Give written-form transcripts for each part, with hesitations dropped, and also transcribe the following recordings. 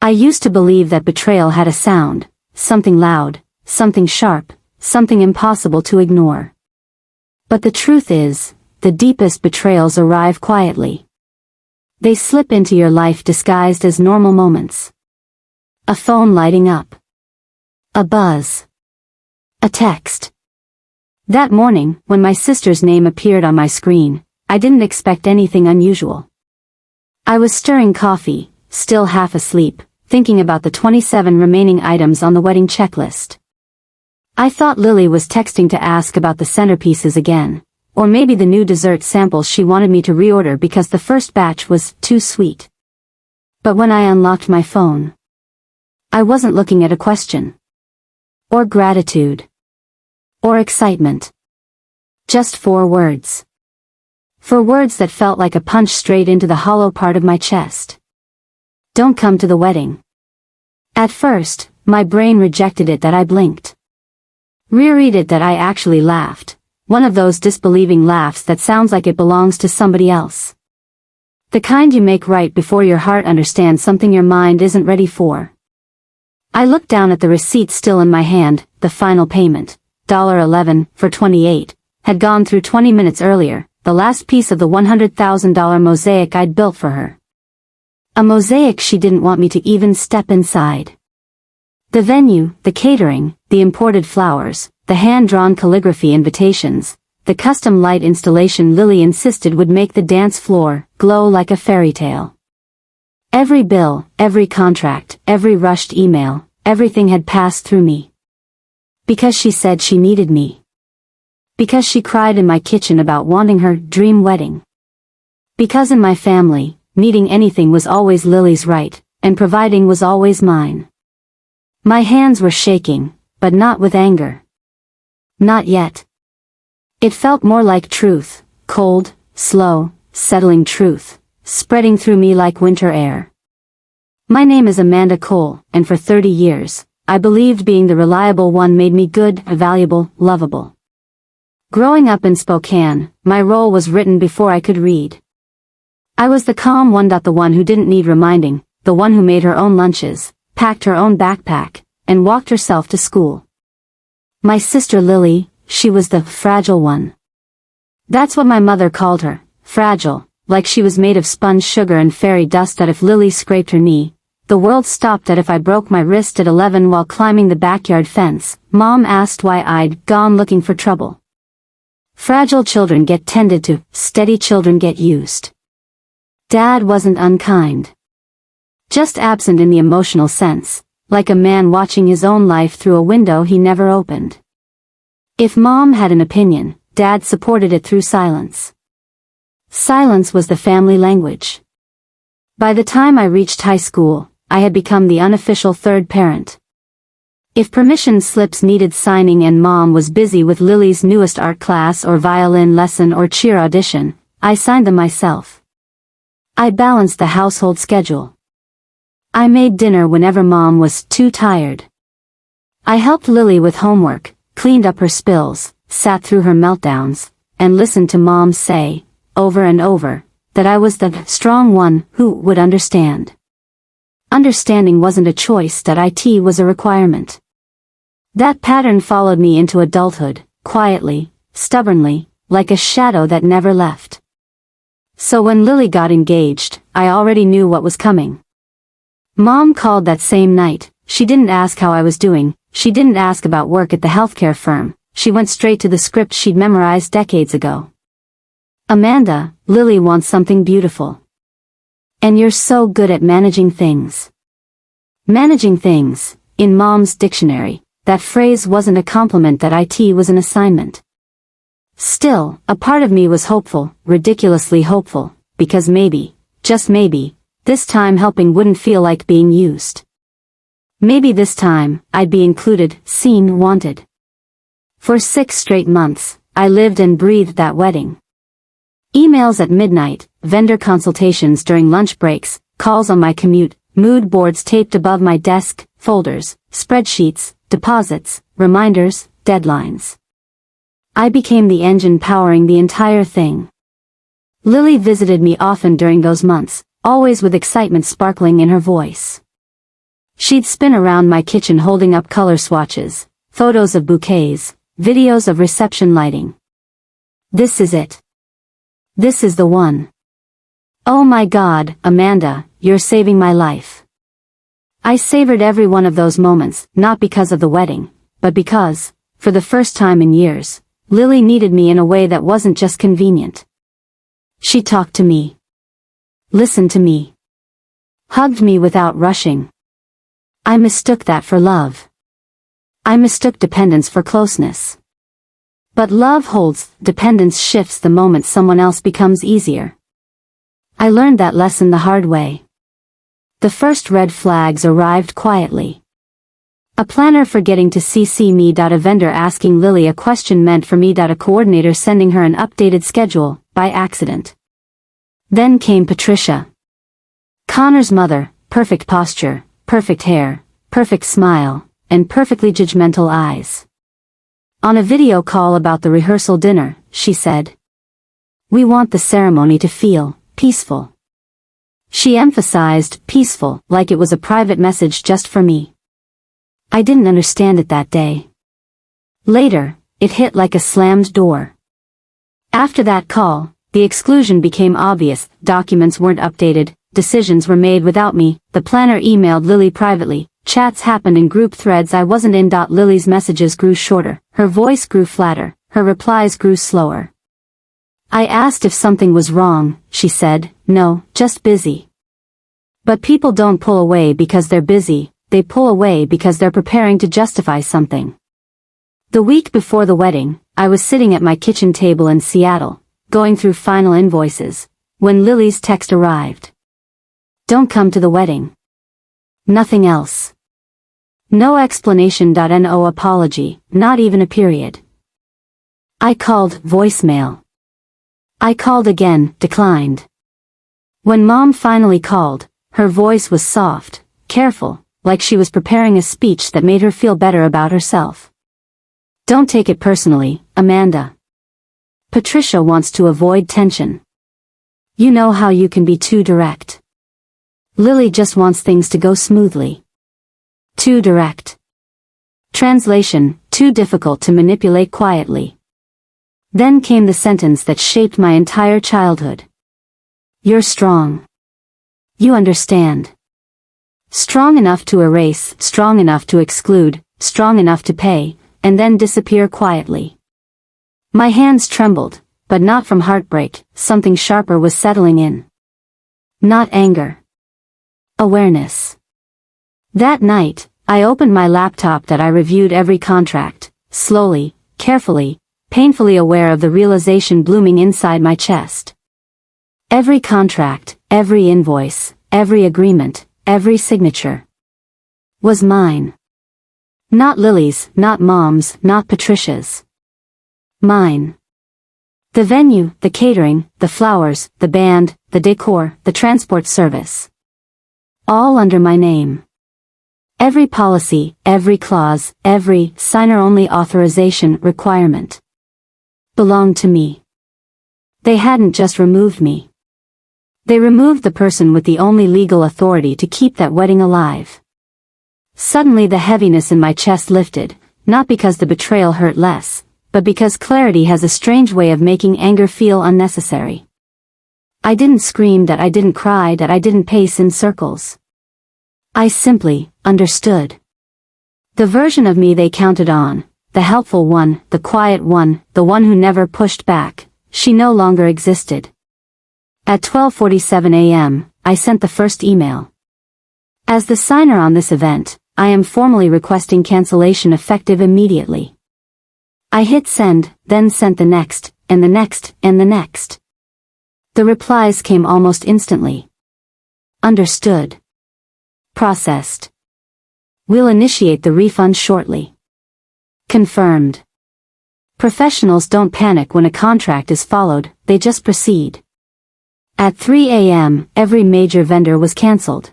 I used to believe that betrayal had a sound, something loud, something sharp, something impossible to ignore. But the truth is, the deepest betrayals arrive quietly. They slip into your life disguised as normal moments. A phone lighting up. A buzz. A text. That morning, when my sister's name appeared on my screen, I didn't expect anything unusual. I was stirring coffee, still half asleep, thinking about the 27 remaining items on the wedding checklist. I thought Lily was texting to ask about the centerpieces again, or maybe the new dessert samples she wanted me to reorder because the first batch was too sweet. But when I unlocked my phone, I wasn't looking at a question. Or gratitude. Or excitement. Just 4 words. 4 words that felt like a punch straight into the hollow part of my chest. Don't come to the wedding. At first, my brain rejected it that I blinked. Reread it that I actually laughed, one of those disbelieving laughs that sounds like it belongs to somebody else. The kind you make right before your heart understands something your mind isn't ready for. I looked down at the receipt still in my hand. The final payment, $11 for 28, had gone through 20 minutes earlier, the last piece of the $100,000 mosaic I'd built for her. A mosaic she didn't want me to even step inside. The venue, the catering, the imported flowers, the hand-drawn calligraphy invitations, the custom light installation Lily insisted would make the dance floor glow like a fairy tale. Every bill, every contract, every rushed email, everything had passed through me. Because she said she needed me. Because she cried in my kitchen about wanting her dream wedding. Because in my family, needing anything was always Lily's right, and providing was always mine. My hands were shaking, but not with anger. Not yet. It felt more like truth, cold, slow, settling truth, spreading through me like winter air. My name is Amanda Cole, and for 30 years, I believed being the reliable one made me good, valuable, lovable. Growing up in Spokane, my role was written before I could read. I was the calm one, the one who didn't need reminding, the one who made her own lunches, packed her own backpack, and walked herself to school. My sister Lily, she was the fragile one. That's what my mother called her, fragile, like she was made of sponge sugar and fairy dust that if Lily scraped her knee, the world stopped. That if I broke my wrist at 11 while climbing the backyard fence, Mom asked why I'd gone looking for trouble. Fragile children get tended to, steady children get used. Dad wasn't unkind. Just absent in the emotional sense, like a man watching his own life through a window he never opened. If Mom had an opinion, Dad supported it through silence. Silence was the family language. By the time I reached high school, I had become the unofficial third parent. If permission slips needed signing and Mom was busy with Lily's newest art class or violin lesson or cheer audition, I signed them myself. I balanced the household schedule. I made dinner whenever Mom was too tired. I helped Lily with homework, cleaned up her spills, sat through her meltdowns, and listened to Mom say, over and over, that I was the strong one who would understand. Understanding wasn't a choice, that it was a requirement. That pattern followed me into adulthood, quietly, stubbornly, like a shadow that never left. So when Lily got engaged, I already knew what was coming. Mom called that same night. She didn't ask how I was doing, she didn't ask about work at the healthcare firm, she went straight to the script she'd memorized decades ago. Amanda, Lily wants something beautiful. And you're so good at managing things. Managing things, in Mom's dictionary, that phrase wasn't a compliment, that it was an assignment. Still, a part of me was hopeful, ridiculously hopeful, because maybe, just maybe, this time helping wouldn't feel like being used. Maybe this time, I'd be included, seen, wanted. For 6 straight months, I lived and breathed that wedding. Emails at midnight, vendor consultations during lunch breaks, calls on my commute, mood boards taped above my desk, folders, spreadsheets, deposits, reminders, deadlines. I became the engine powering the entire thing. Lily visited me often during those months, always with excitement sparkling in her voice. She'd spin around my kitchen holding up color swatches, photos of bouquets, videos of reception lighting. This is it. This is the one. Oh my God, Amanda, you're saving my life. I savored every one of those moments, not because of the wedding, but because, for the first time in years, Lily needed me in a way that wasn't just convenient. She talked to me. Listened to me. Hugged me without rushing. I mistook that for love. I mistook dependence for closeness. But love holds, dependence shifts the moment someone else becomes easier. I learned that lesson the hard way. The first red flags arrived quietly. A planner forgetting to CC me. A vendor asking Lily a question meant for me. A coordinator sending her an updated schedule, by accident. Then came Patricia. Connor's mother, perfect posture, perfect hair, perfect smile, and perfectly judgmental eyes. On a video call about the rehearsal dinner, she said, "We want the ceremony to feel peaceful." She emphasized peaceful like it was a private message just for me. I didn't understand it that day. Later, it hit like a slammed door. After that call, the exclusion became obvious. Documents weren't updated, decisions were made without me. The planner emailed Lily privately, chats happened in group threads I wasn't in. Lily's messages grew shorter, her voice grew flatter, her replies grew slower. I asked if something was wrong. She said, "No, just busy." But people don't pull away because they're busy, they pull away because they're preparing to justify something. The week before the wedding, I was sitting at my kitchen table in Seattle, going through final invoices, when Lily's text arrived. "Don't come to the wedding." Nothing else. No explanation. No apology, not even a period. I called, voicemail. I called again, declined. When Mom finally called, her voice was soft, careful, like she was preparing a speech that made her feel better about herself. "Don't take it personally, Amanda. Patricia wants to avoid tension. You know how you can be too direct. Lily just wants things to go smoothly." Too direct. Translation, too difficult to manipulate quietly. Then came the sentence that shaped my entire childhood. "You're strong. You understand. Strong enough to erase, strong enough to exclude, strong enough to pay, and then disappear quietly." My hands trembled, but not from heartbreak. Something sharper was settling in. Not anger. Awareness. That night, I opened my laptop. I reviewed every contract, slowly, carefully, painfully aware of the realization blooming inside my chest. Every contract, every invoice, every agreement, every signature was mine. Not Lily's, not Mom's, not Patricia's. Mine. The venue, the catering, the flowers, the band, the decor, the transport service. All under my name. Every policy, every clause, every signer-only authorization requirement belonged to me. They hadn't just removed me. They removed the person with the only legal authority to keep that wedding alive. Suddenly the heaviness in my chest lifted, not because the betrayal hurt less, but because clarity has a strange way of making anger feel unnecessary. I didn't scream. I didn't cry. I didn't pace in circles. I simply understood. The version of me they counted on, the helpful one, the quiet one, the one who never pushed back, she no longer existed. At 12:47 a.m., I sent the first email. "As the signer on this event, I am formally requesting cancellation effective immediately." I hit send, then sent the next, and the next, and the next. The replies came almost instantly. Understood. Processed. We'll initiate the refund shortly. Confirmed. Professionals don't panic when a contract is followed, they just proceed. At 3 a.m., every major vendor was cancelled.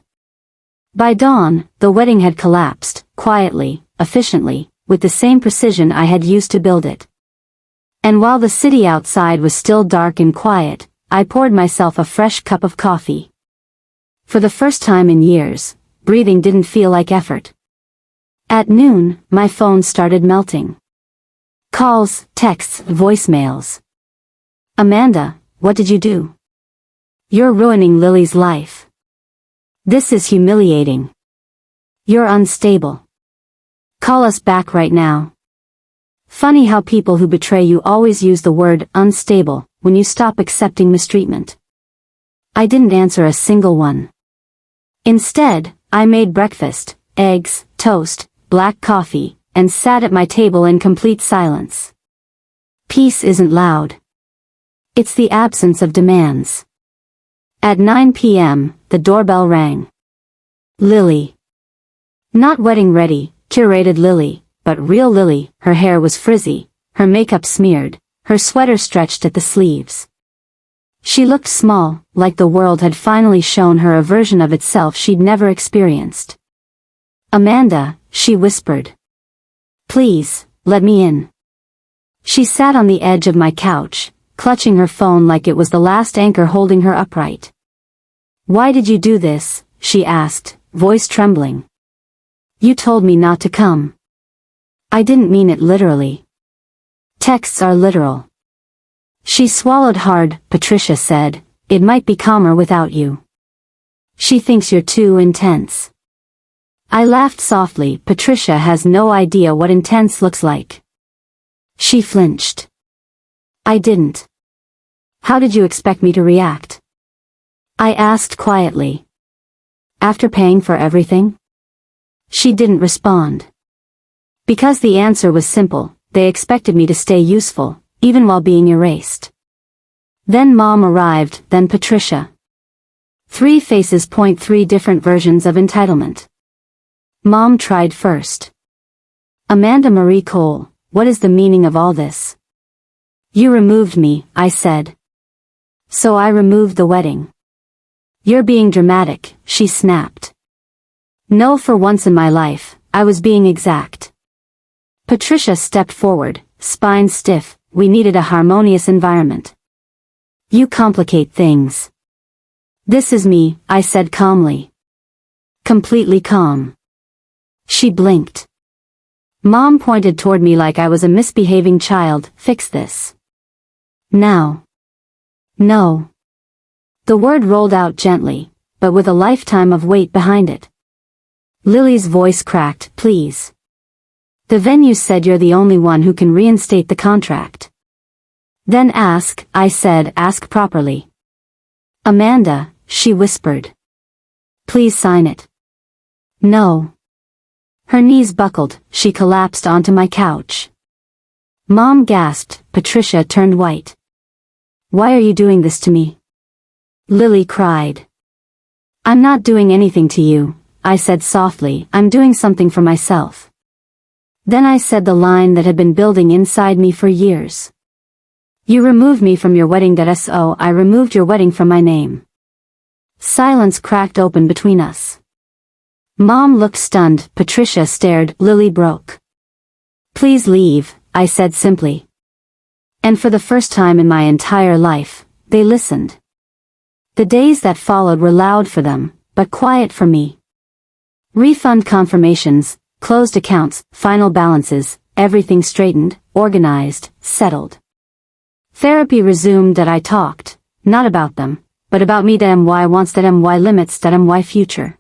By dawn, the wedding had collapsed, quietly, efficiently, with the same precision I had used to build it. And while the city outside was still dark and quiet, I poured myself a fresh cup of coffee. For the first time in years, breathing didn't feel like effort. At noon, my phone started melting. Calls, texts, voicemails. Amanda, what did you do? You're ruining Lily's life. This is humiliating. You're unstable. Call us back right now. Funny how people who betray you always use the word unstable when you stop accepting mistreatment. I didn't answer a single one. Instead, I made breakfast, eggs, toast, black coffee, and sat at my table in complete silence. Peace isn't loud. It's the absence of demands. At 9 p.m., the doorbell rang. Lily. Not wedding ready, curated Lily, but real Lily. Her hair was frizzy, her makeup smeared, her sweater stretched at the sleeves. She looked small, like the world had finally shown her a version of itself she'd never experienced. Amanda, she whispered. Please, let me in. She sat on the edge of my couch, clutching her phone like it was the last anchor holding her upright. Why did you do this? She asked, voice trembling. You told me not to come. I didn't mean it literally. Texts are literal. She swallowed hard. Patricia said, it might be calmer without you. She thinks you're too intense. I laughed softly. Patricia has no idea what intense looks like. She flinched. I didn't. How did you expect me to react? I asked quietly. After paying for everything? She didn't respond. Because the answer was simple, they expected me to stay useful, even while being erased. Then Mom arrived, then Patricia. 3 faces point 3 different versions of entitlement. Mom tried first. Amanda Marie Cole, what is the meaning of all this? You removed me, I said. So I removed the wedding. You're being dramatic, she snapped. No, for once in my life, I was being exact. Patricia stepped forward, spine stiff. We needed a harmonious environment. You complicate things. This is me, I said calmly. Completely calm. She blinked. Mom pointed toward me like I was a misbehaving child. Fix this. Now. No. The word rolled out gently, but with a lifetime of weight behind it. Lily's voice cracked. Please. The venue said you're the only one who can reinstate the contract. Then ask, I said, ask properly. Amanda, she whispered. Please sign it. No. Her knees buckled, she collapsed onto my couch. Mom gasped. Patricia turned white. Why are you doing this to me? Lily cried. I'm not doing anything to you, I said softly. I'm doing something for myself. Then I said the line that had been building inside me for years. You removed me from your wedding. So I removed your wedding from my name. Silence cracked open between us. Mom looked stunned. Patricia stared. Lily broke. Please leave, I said simply. And for the first time in my entire life, they listened. The days that followed were loud for them, but quiet for me. Refund confirmations, closed accounts, final balances, everything straightened, organized, settled. Therapy resumed. That I talked, not about them, but about me. My wants, my limits, my future.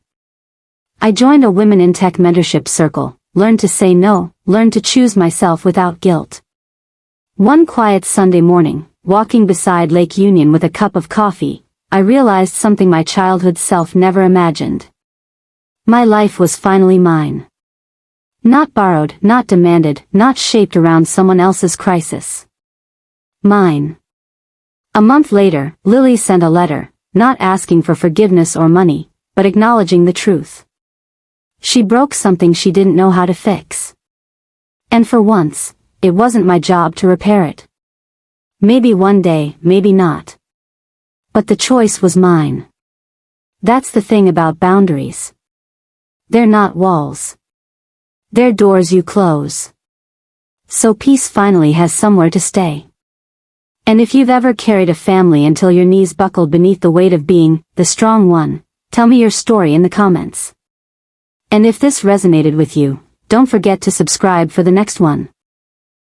I joined a Women in Tech mentorship circle, learned to say no, learned to choose myself without guilt. One quiet Sunday morning, walking beside Lake Union with a cup of coffee, I realized something my childhood self never imagined. My life was finally mine. Not borrowed, not demanded, not shaped around someone else's crisis. Mine. A month later, Lily sent a letter, not asking for forgiveness or money, but acknowledging the truth. She broke something she didn't know how to fix. And for once, it wasn't my job to repair it. Maybe one day, maybe not. But the choice was mine. That's the thing about boundaries. They're not walls. They're doors you close. So peace finally has somewhere to stay. And if you've ever carried a family until your knees buckled beneath the weight of being the strong one, tell me your story in the comments. And if this resonated with you, don't forget to subscribe for the next one.